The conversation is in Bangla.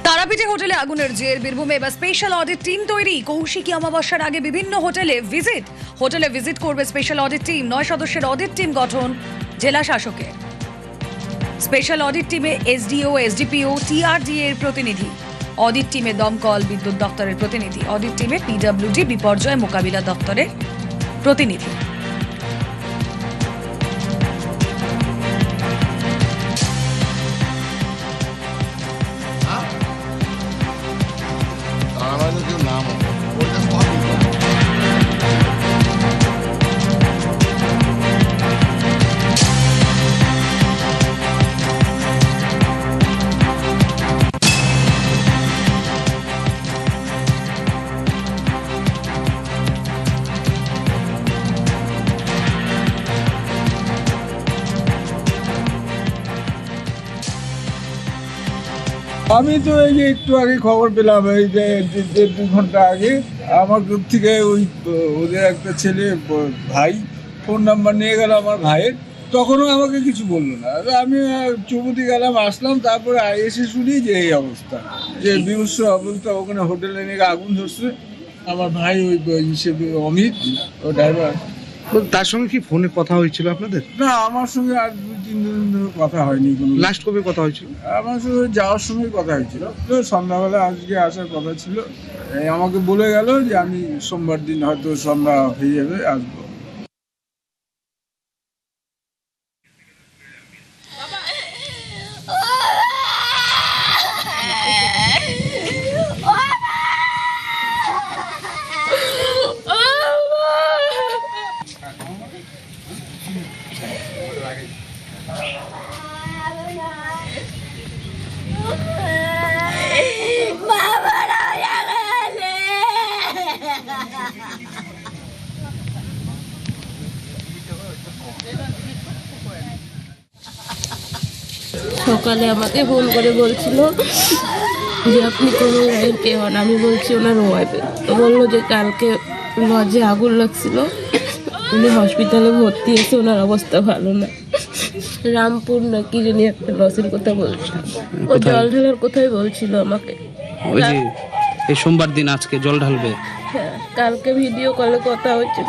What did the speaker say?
তারাপীঠে হোটেলে আগুনের জের, বীরভূমে এবার স্পেশাল অডিট টিম তৈরি। কৌশিকী অমাবস্যার আগে বিভিন্ন হোটেলে ভিজিট করবে স্পেশাল অডিট টিম। 9 সদস্যের অডিট টিম গঠন জেলা শাসকের। স্পেশাল অডিট টিমে এসডিও, এসডিপিও, টিআরডিএ এর প্রতিনিধি। অডিট টিমে দমকল, বিদ্যুৎ দপ্তরের প্রতিনিধি। অডিট টিমে পিডব্লিউডি, বিপর্যয় মোকাবিলা দপ্তরের প্রতিনিধি। আমি তো এই যে একটু আগে খবর পেলাম, এই যে 1.5 ঘন্টা আগে আমার থেকে ওদের একটা ছেলে ভাই ফোন নাম্বার নিয়ে গেল আমার ভাইয়ের। তখনও আমাকে কিছু বললো না। আমি চুমুতি গেলাম, আসলাম, তারপরে এসে শুনি যে এই অবস্থা, যে বিভৎস অবস্থা। ওখানে হোটেলে নিয়ে আগুন ধরছে। আমার ভাই ওই হিসেবে অমিত, ও ড্রাইভার। তার সঙ্গে কি ফোনে কথা হয়েছিল আপনাদের? না, আমার সঙ্গে আর 2-3 দিন ধরে কথা হয়নি। কোনো লাস্ট কবে কথা হয়েছিল? আমার সঙ্গে যাওয়ার সময় কথা হয়েছিল। তো সন্ধ্যাবেলা আজকে আসার কথা ছিল। আমাকে বলে গেল যে আমি সোমবার দিন হয়তো সন্ধ্যা হয়ে যাবে, আসবো। সকালে আমাকে ফোন করে বলছিল যে আপনি কোনো রায়ের কে হন। আমি বলছি ওনার ওয়াইফে। তো বললো যে কালকে লজে আগুন লাগছিল, উনি হসপিটালে ভর্তি এসে ওনার অবস্থা ভালো না। রামপুর না কি জানি একটা লসের কথা বলছিল, ও জল ঢালার কথাই বলছিল আমাকে। ওই যে এই সোমবার দিন আজকে জল ঢালবে। হ্যাঁ, কালকে ভিডিও কলে কথা হয়েছিল।